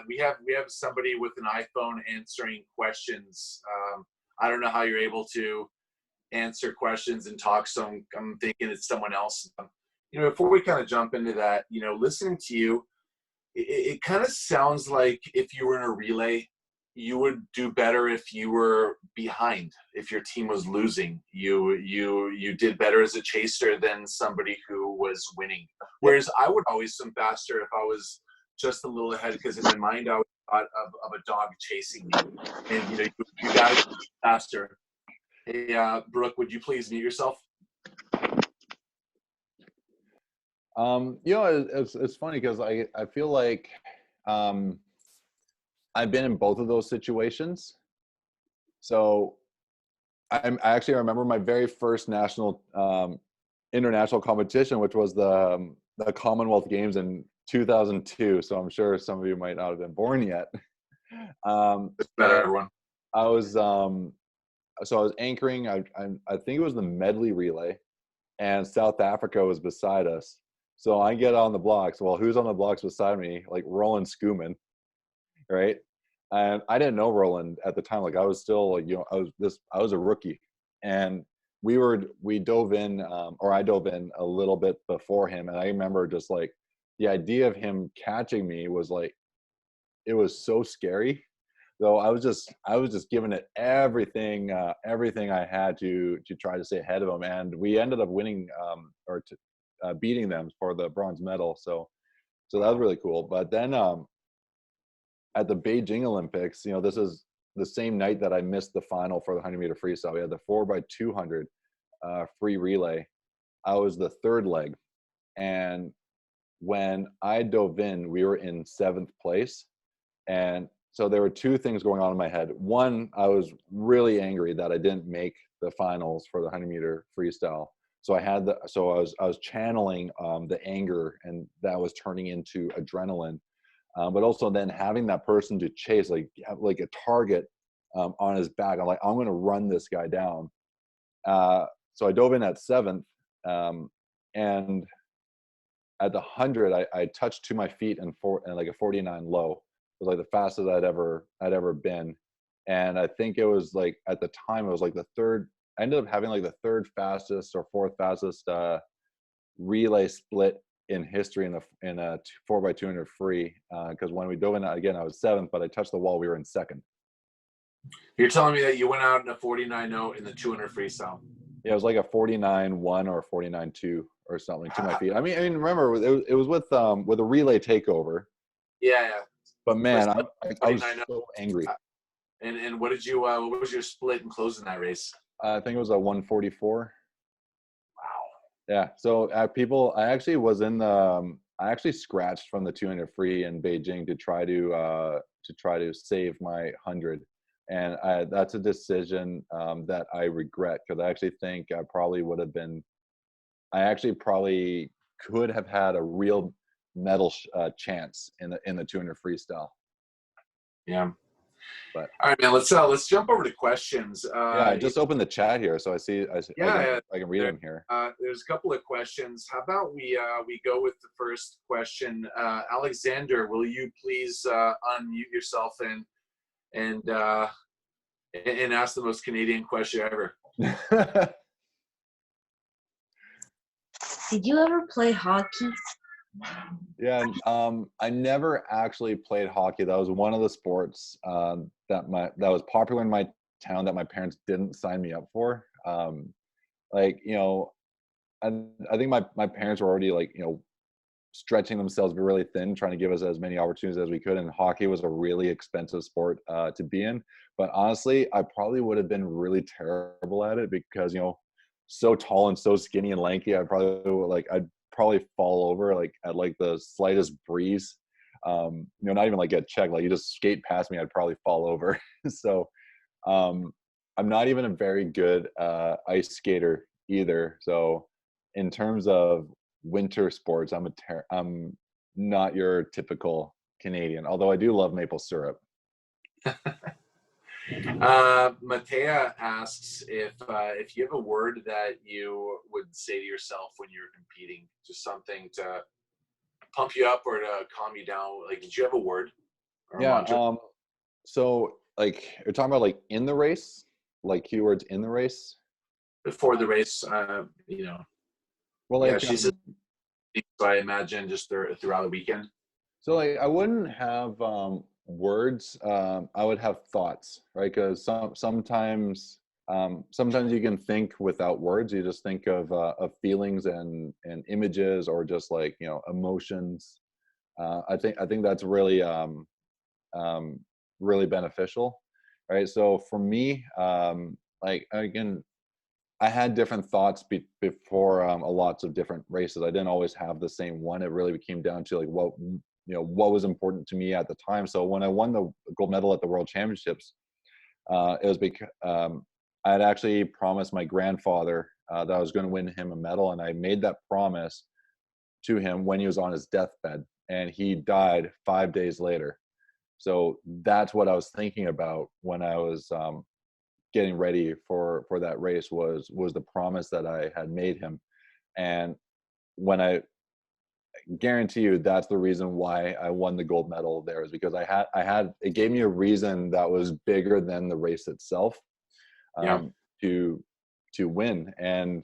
Speaker 1: we have somebody with an iPhone answering questions. I don't know how you're able to answer questions and talk, so I'm thinking it's someone else. Before we kind of jump into that, listening to you, it kind of sounds like if you were in a relay, you would do better if you were behind. If your team was losing, you did better as a chaser than somebody who was winning.
Speaker 2: yep.
Speaker 1: Whereas I would always swim faster if I was just a little ahead, because in my mind I thought of a dog chasing me, and you got to go faster. Hey, Brooke, would you please mute yourself?
Speaker 2: It's funny because I feel like um, I've been in both of those situations. So I actually remember my very first international competition, which was the Commonwealth Games in 2002. So I'm sure some of you might not have been born yet.
Speaker 1: It's better,
Speaker 2: And
Speaker 1: everyone.
Speaker 2: I was so I was anchoring. I think it was the medley relay, and South Africa was beside us. So I get on the blocks. Well, who's on the blocks beside me? Like Roland Skuman, right? And I didn't know Roland at the time. Like I was still like, I was a rookie, and we dove in, or I dove in a little bit before him, and I remember just like the idea of him catching me was like, it was so scary. Though I was just giving it everything I had to try to stay ahead of them, and we ended up winning, beating them for the bronze medal. So that was really cool. But then at the Beijing Olympics, this is the same night that I missed the final for the 100-meter freestyle. We had the 4x200 free relay. I was the third leg, and when I dove in, we were in 7th place, and so there were two things going on in my head. One, I was really angry that I didn't make the finals for the 100-meter freestyle. So I was channeling the anger, and that was turning into adrenaline. But also then having that person to chase, like a target on his back. I'm like, I'm going to run this guy down. So I dove in at 7th, and at the 100, I touched to my feet and like a 49 low. It was like the fastest I'd ever been. And I think it was like, at the time, it was like the third. I ended up having like the third fastest or fourth fastest relay split in history in a 4x200 free. Because when we dove in again, I was 7th, but I touched the wall. We were in 2nd.
Speaker 1: You're telling me that you went out in a 49.0 in the 200 freestyle?
Speaker 2: Yeah, it was like a 49.1 or 49.2 or something to my feet. I mean, remember it was with a relay takeover.
Speaker 1: Yeah.
Speaker 2: But man, I was so angry.
Speaker 1: And what was your split and close in that race?
Speaker 2: I think it was a 144.
Speaker 1: Wow.
Speaker 2: Yeah. So I actually was in the. I actually scratched from the 200 free in Beijing to try to save my 100, and that's a decision that I regret, because I actually think I probably would have been. I actually probably could have had a real medal chance in the 200 freestyle.
Speaker 1: Yeah.
Speaker 2: But
Speaker 1: all right, man. Let's jump over to questions.
Speaker 2: Yeah, I just opened the chat here, so I can read them here.
Speaker 1: There's a couple of questions. How about we go with the first question? Alexander, will you please unmute yourself and ask the most Canadian question ever?
Speaker 3: Did you ever play hockey?
Speaker 2: Yeah, I never actually played hockey. That was one of the sports that was popular in my town that my parents didn't sign me up for. I think my parents were already stretching themselves really thin, trying to give us as many opportunities as we could. And hockey was a really expensive sport to be in. But honestly, I probably would have been really terrible at it because so tall and so skinny and lanky. I'd probably fall over at the slightest breeze. Not even get checked. You just skate past me, I'd probably fall over. So I'm not even a very good ice skater either. So in terms of winter sports, I'm not your typical Canadian, although I do love maple syrup.
Speaker 1: Matea asks if you have a word that you would say to yourself when you're competing, just something to pump you up or to calm you down. Did you have a word? Or
Speaker 2: yeah.
Speaker 1: mantra?
Speaker 2: So you're talking about in the race, keywords in the race
Speaker 1: Before the race,
Speaker 2: Well,
Speaker 1: she said. So I imagine just throughout the weekend.
Speaker 2: So I wouldn't have words. I would have thoughts, right? Because sometimes you can think without words. You just think of feelings and images, or just emotions. I think that's really really beneficial, right? So for me, again, I had different thoughts before lots of different races. I didn't always have the same one. It really came down to what was important to me at the time. So when I won the gold medal at the World Championships, it was because I had actually promised my grandfather that I was going to win him a medal, and I made that promise to him when he was on his deathbed, and he died 5 days later. So that's what I was thinking about when I was getting ready for that race was the promise that I had made him. And when I guarantee you that's the reason why I won the gold medal there, is because it gave me a reason that was bigger than the race itself, to win. And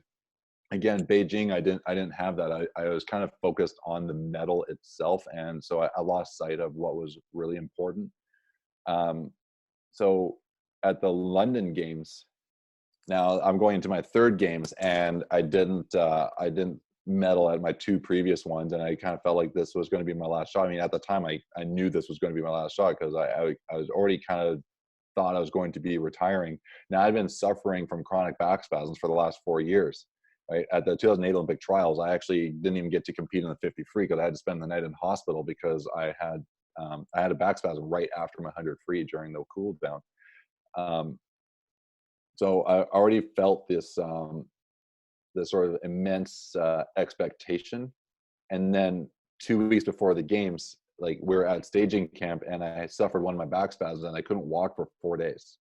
Speaker 2: again, Beijing, I didn't have that. I was kind of focused on the medal itself, and so I lost sight of what was really important. So at the London Games, now I'm going into my third games, and I didn't medal at my two previous ones, and I kind of felt like this was going to be my last shot. I mean, at the time, I knew this was going to be my last shot because I was already kind of thought I was going to be retiring. Now I'd been suffering from chronic back spasms for the last 4 years. Right at the 2008 Olympic trials, I actually didn't even get to compete in the 50 free because I had to spend the night in hospital because I had a back spasm right after my 100 free during the cool down. So I already felt this this sort of immense expectation, and then 2 weeks before the games, like we were at staging camp, and I suffered one of my back spasms, and I couldn't walk for 4 days.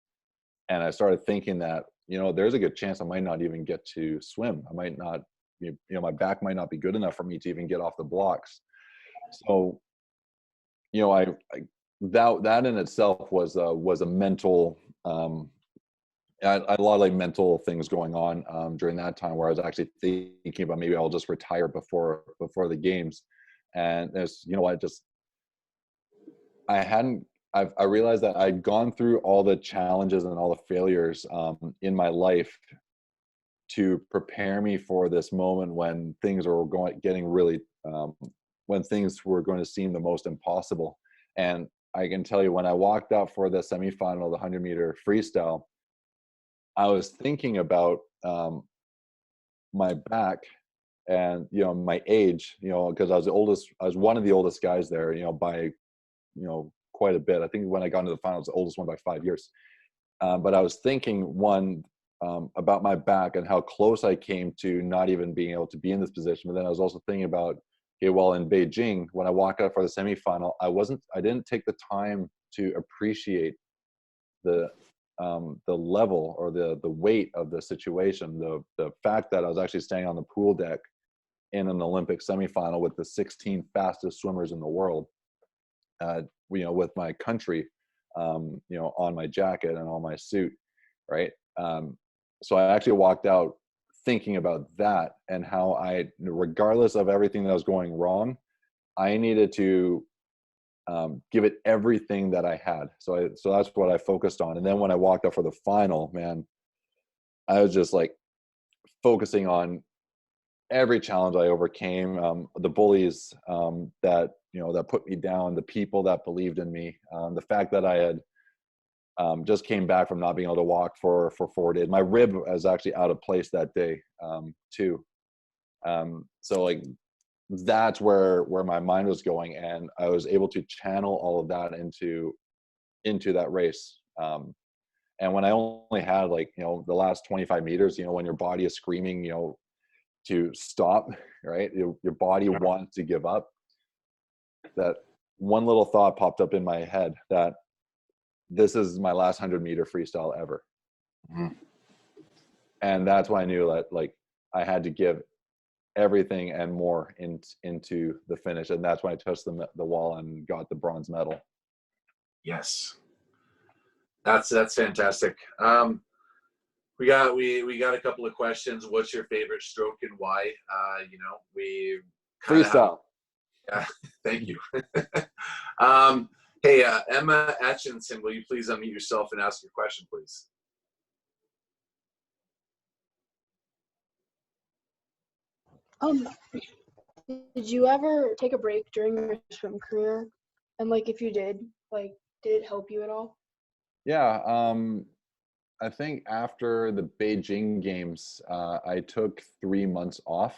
Speaker 2: And I started thinking that, there's a good chance I might not even get to swim. I might not, my back might not be good enough for me to even get off the blocks. So, I that in itself was a mental. I had a lot of like mental things going on during that time where I was actually thinking about maybe I'll just retire before the games. And there's, I realized that I'd gone through all the challenges and all the failures in my life to prepare me for this moment when things were getting really, when things were going to seem the most impossible. And I can tell you, when I walked out for the semifinal, the 100-meter freestyle, I was thinking about my back and my age, because I was one of the oldest guys there, by quite a bit. I think when I got into the finals, the oldest one by 5 years. But I was thinking about my back and how close I came to not even being able to be in this position. But then I was also thinking about, okay, well, in Beijing, when I walked out for the semifinal, I didn't take the time to appreciate the level or the weight of the situation, the fact that I was actually standing on the pool deck in an Olympic semifinal with the 16 fastest swimmers in the world, with my country, on my jacket and on my suit, right? So I actually walked out thinking about that and how regardless of everything that was going wrong, I needed to give it everything that I had. So that's what I focused on. And then when I walked up for the final, man, I was just like focusing on every challenge I overcame, the bullies that put me down, the people that believed in me, the fact that I had just came back from not being able to walk for 4 days. My rib was actually out of place that day too. So like that's where my mind was going, and I was able to channel all of that into that race. And when I only had the last 25 meters, when your body is screaming, to stop, right? Your body wants to give up. That one little thought popped up in my head that this is my last 100-meter freestyle ever. Mm-hmm. And that's when I knew that I had to give everything and more into the finish. And that's when I touched the wall and got the bronze medal.
Speaker 1: Yes. That's fantastic. We got a couple of questions. What's your favorite stroke and why? We
Speaker 2: freestyle.
Speaker 1: Yeah, thank you. Hey, Emma Atchinson, will you please unmute yourself and ask your question, please?
Speaker 3: Did you ever take a break during your swim career? And if you did, did it help you at all?
Speaker 2: Yeah, I think after the Beijing games, I took 3 months off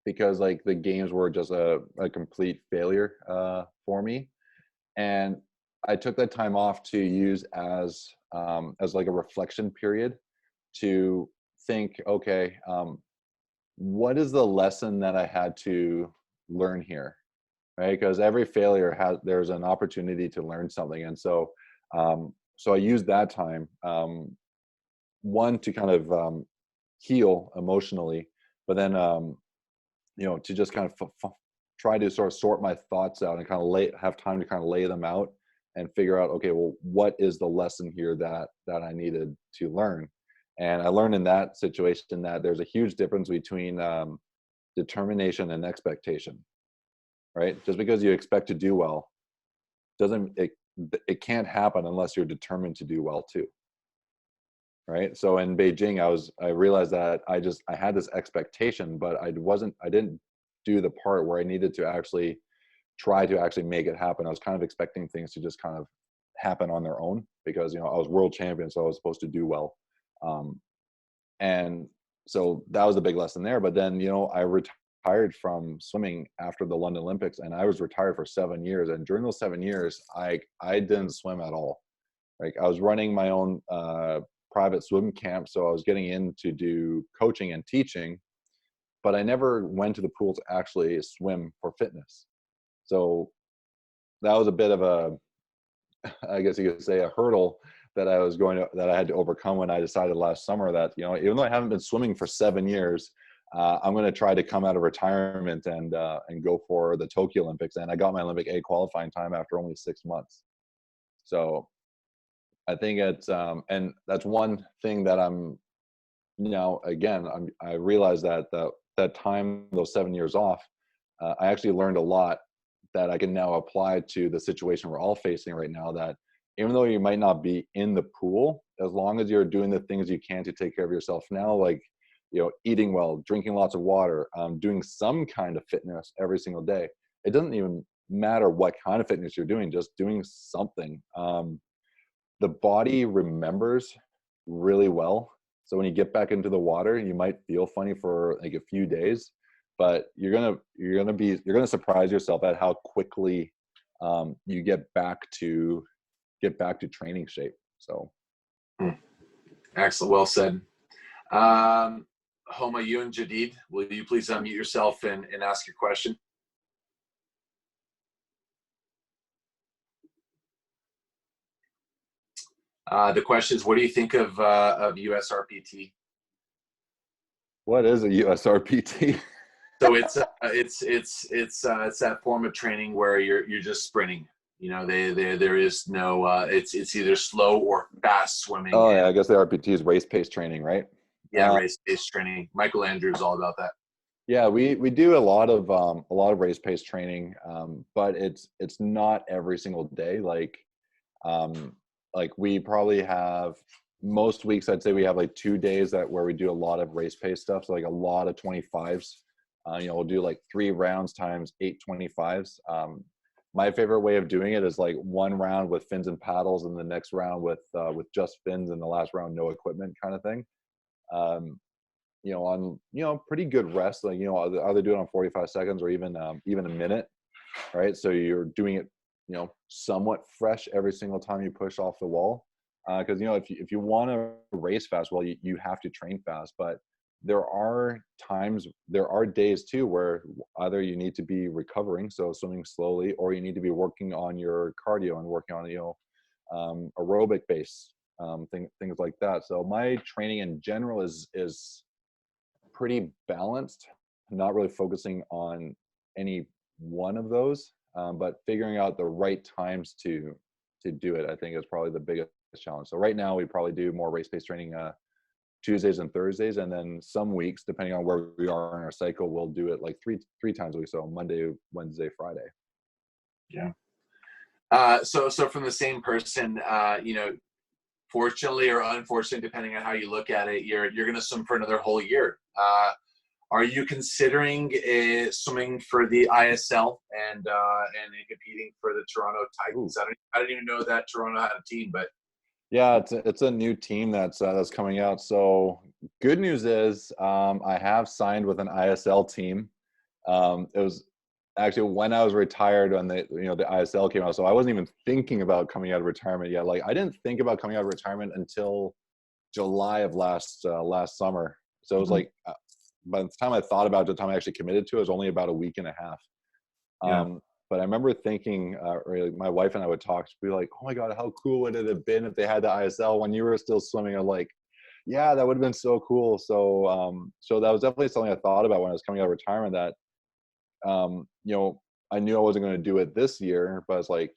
Speaker 2: because the games were just a complete failure for me, and I took that time off to use as a reflection period to think, okay, what is the lesson that I had to learn here, right? Because every failure there's an opportunity to learn something, and so I used that time, one, to kind of heal emotionally, but then to just kind of try to sort of sort my thoughts out and kind of have time to kind of lay them out and figure out, okay, well, what is the lesson here that I needed to learn? And I learned in that situation that there's a huge difference between determination and expectation, right? Just because you expect to do well it can't happen unless you're determined to do well too, right? So in Beijing, I realized that I had this expectation, but I didn't do the part where I needed to actually try to actually make it happen. I was kind of expecting things to just kind of happen on their own because, I was world champion, so I was supposed to do well. And so that was the big lesson there. But then, I retired from swimming after the London Olympics, and I was retired for 7 years. And during those 7 years, I didn't swim at all. Like, I was running my own private swim camp, so I was getting in to do coaching and teaching, but I never went to the pool to actually swim for fitness. So that was a bit of a, I guess you could say, a hurdle that I had to overcome when I decided last summer that, even though I haven't been swimming for 7 years, I'm going to try to come out of retirement and go for the Tokyo Olympics. And I got my Olympic A qualifying time after only 6 months. So I think it's, and that's one thing that I'm, again, I realized that time, those 7 years off, I actually learned a lot that I can now apply to the situation we're all facing right now, that even though you might not be in the pool, as long as you're doing the things you can to take care of yourself now, like, eating well, drinking lots of water, doing some kind of fitness every single day. It doesn't even matter what kind of fitness you're doing, just doing something. The body remembers really well. So when you get back into the water, you might feel funny for like a few days, but you're gonna surprise yourself at how quickly you get back to training shape. So
Speaker 1: Excellent, well said. Homa, you and Jadid, will you please unmute yourself and ask your question? The question is, what do you think of USRPT?
Speaker 2: What is a USRPT?
Speaker 1: So it's that form of training where you're just sprinting. There is no it's either slow or fast swimming.
Speaker 2: Oh yeah, I guess the RPT is race pace training, right?
Speaker 1: Yeah, race pace training. Michael Andrew is all about that.
Speaker 2: Yeah, we do a lot of race pace training, but it's not every single day. Like we probably have, most weeks I'd say we have like 2 days where we do a lot of race pace stuff. So like a lot of 25s. We'll do like 3 rounds times 8 25s. My favorite way of doing it is like 1 round with fins and paddles, and the next round with just fins, and the last round no equipment, kind of thing. On pretty good rest, like either do it on 45 seconds or even a minute, right? So you're doing it somewhat fresh every single time you push off the wall, because if you want to race fast, well, you have to train fast. But there are days too where either you need to be recovering, so swimming slowly, or you need to be working on your cardio and working on aerobic base, things like that. So my training in general is pretty balanced, not really focusing on any one of those, but figuring out the right times to do it, I think, is probably the biggest challenge. So right now we probably do more race-based training Tuesdays and Thursdays, and then some weeks, depending on where we are in our cycle, we'll do it like three times a week. So Monday, Wednesday, Friday.
Speaker 1: Yeah. So from the same person, fortunately or unfortunately, depending on how you look at it, you're going to swim for another whole year. Are you considering swimming for the ISL and competing for the Toronto Titans? I didn't even know that Toronto had a team, but
Speaker 2: yeah, it's a new team that's coming out. So good news is I have signed with an ISL team. It was actually when I was retired when the ISL came out. So I wasn't even thinking about coming out of retirement yet. Like, I didn't think about coming out of retirement until July of last summer. So it was like by the time I thought about it, the time I actually committed to it was only about a week and a half. But I remember thinking, or my wife and I would talk, she'd be like, oh my God, how cool would it have been if they had the ISL when you were still swimming? I'm like, yeah, that would have been so cool. So so that was definitely something I thought about when I was coming out of retirement, that I knew I wasn't going to do it this year, but it's like,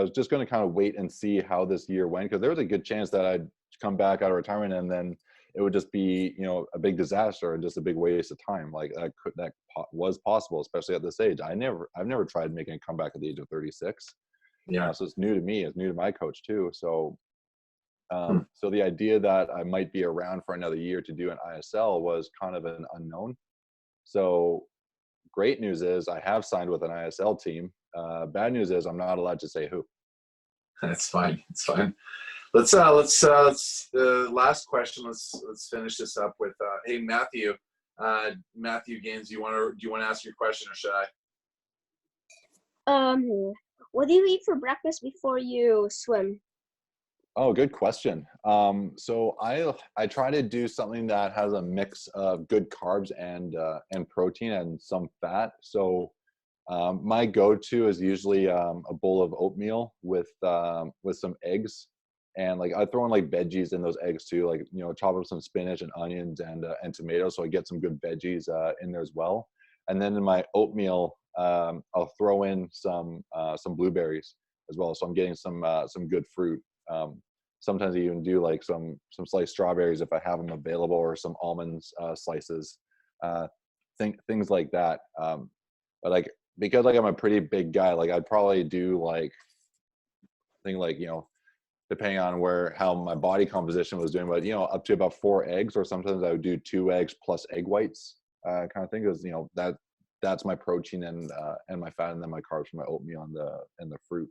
Speaker 2: was just going to kind of wait and see how this year went, because there was a good chance that I'd come back out of retirement and then it would just be, you know, a big disaster and just a big waste of time. Like that was possible, especially at this age. I've never tried making a comeback at the age of 36.
Speaker 1: Yeah.
Speaker 2: So it's new to me. It's new to my coach too. So, so the idea that I might be around for another year to do an ISL was kind of an unknown. So great news is I have signed with an ISL team. Bad news is I'm not allowed to say who.
Speaker 1: That's fine. It's fine. Let's last question. Let's finish this up with hey Matthew Gaines. Do you want to ask your question, or should I?
Speaker 4: What do you eat for breakfast before you swim?
Speaker 2: Oh, good question. So I try to do something that has a mix of good carbs and protein and some fat. So my go-to is usually a bowl of oatmeal with some eggs, and like I throw in like veggies in those eggs too, like, you know, chop up some spinach and onions and tomatoes, so I get some good veggies in there as well. And then in my oatmeal, I'll throw in some blueberries as well, so I'm getting some good fruit. Sometimes I even do like some sliced strawberries if I have them available, or some almonds slices, things like that. But like, because like I'm a pretty big guy, like I'd probably do like, I think like, you know, depending on how my body composition was doing, but, you know, up to about 4 eggs, or sometimes I would do 2 eggs plus egg whites, kind of thing. Because, you know, that's my protein and my fat, and then my carbs from my oatmeal and the fruit.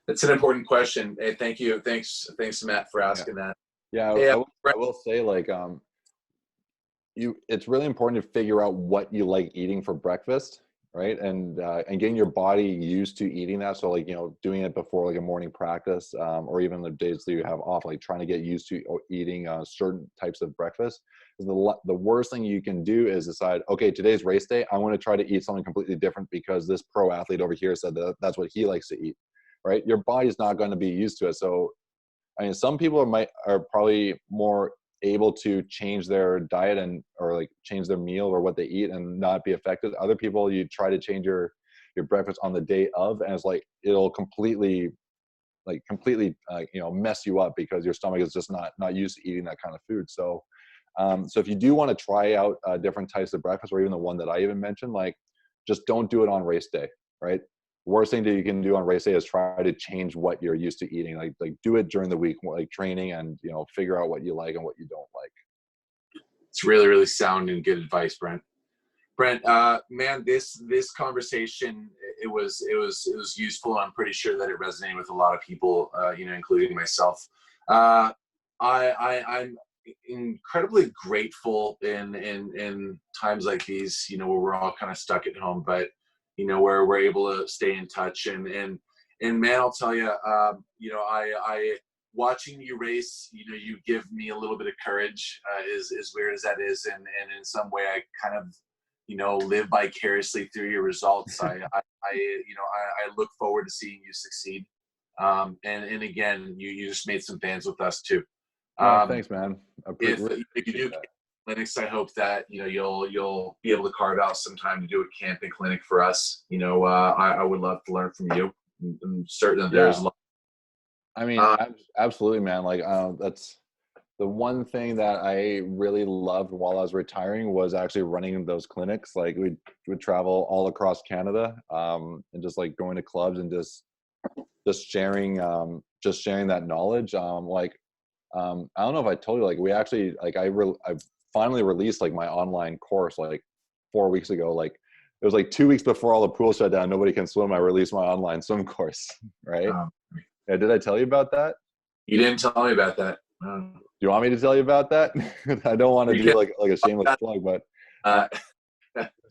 Speaker 1: That's an important question. Hey, thank you. Thanks, Matt, for asking that.
Speaker 2: Yeah,
Speaker 1: Hey,
Speaker 2: I will say, like, it's really important to figure out what you like eating for breakfast, right? And getting your body used to eating that. So, like, you know, doing it before like a morning practice, or even the days that you have off, like trying to get used to eating certain types of breakfast. The worst thing you can do is decide, okay, today's race day, I want to try to eat something completely different because this pro athlete over here said that's what he likes to eat. Right? Your body's not going to be used to it. So, I mean, some people are probably more able to change their diet or like change their meal or what they eat and not be affected. Other people, you try to change your breakfast on the day of, and it's like it'll completely you know, mess you up because your stomach is just not used to eating that kind of food. So, so if you do want to try out different types of breakfast, or even the one that I even mentioned, like, just don't do it on race day, right? Worst thing that you can do on race day is try to change what you're used to eating. Like do it during the week, like training, and, you know, figure out what you like and what you don't like.
Speaker 1: It's really, really sound and good advice, Brent. Man, this conversation, it was useful. I'm pretty sure that it resonated with a lot of people, you know, including myself. I'm incredibly grateful in times like these, you know, where we're all kind of stuck at home, but, you know, where we're able to stay in touch. And man, I'll tell you, you know, I watching you race, you know, you give me a little bit of courage, as weird as that is. And in some way I kind of, you know, live vicariously through your results. I look forward to seeing you succeed. And again, you just made some fans with us too.
Speaker 2: Thanks, man.
Speaker 1: If you do clinics, I hope that, you know, you'll be able to carve out some time to do a camping clinic for us. You know, I would love to learn from you. I'm certain that there's.
Speaker 2: I mean, absolutely, man. Like, that's the one thing that I really loved while I was retiring, was actually running those clinics. Like, we would travel all across Canada, and just like going to clubs and just sharing that knowledge. I don't know if I told you, like, we actually, like, I finally released like my online course like 4 weeks ago. Like, it was like 2 weeks before all the pools shut down, nobody can swim, I released my online swim course, right? Yeah, did I tell you about that?
Speaker 1: You didn't tell me about that.
Speaker 2: Do you want me to tell you about that? I don't want to do like a shameless plug, but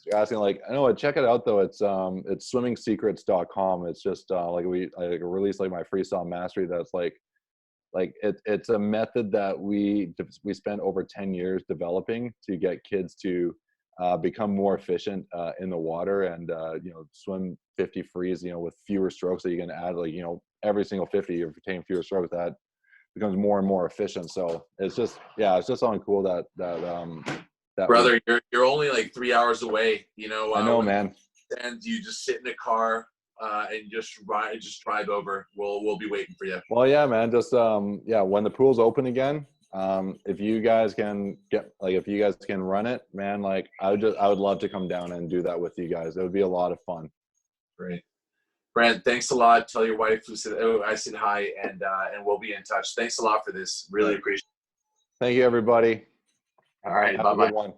Speaker 2: you're asking, like, I know, check it out though. It's swimmingsecrets.com. It's just I released like my freestyle mastery. That's like it's a method that we spent over 10 years developing to get kids to become more efficient in the water, and you know, swim 50 frees, you know, with fewer strokes. So you can add, like, you know, every single 50 you're retaining fewer strokes, that becomes more and more efficient. So it's just something cool that
Speaker 1: brother, you're only like 3 hours away, you know.
Speaker 2: I know, man.
Speaker 1: And you just sit in a car and just drive over. We'll be waiting for you.
Speaker 2: Well, yeah, man. Just yeah, when the pool's open again, if you guys can if you guys can run it, man, like I would love to come down and do that with you guys. It would be a lot of fun.
Speaker 1: Great. Brent, thanks a lot. Tell your wife I said hi, and we'll be in touch. Thanks a lot for this. Really appreciate it.
Speaker 2: Thank you, everybody.
Speaker 1: All right.
Speaker 2: Have
Speaker 1: Bye-bye.
Speaker 2: a good one.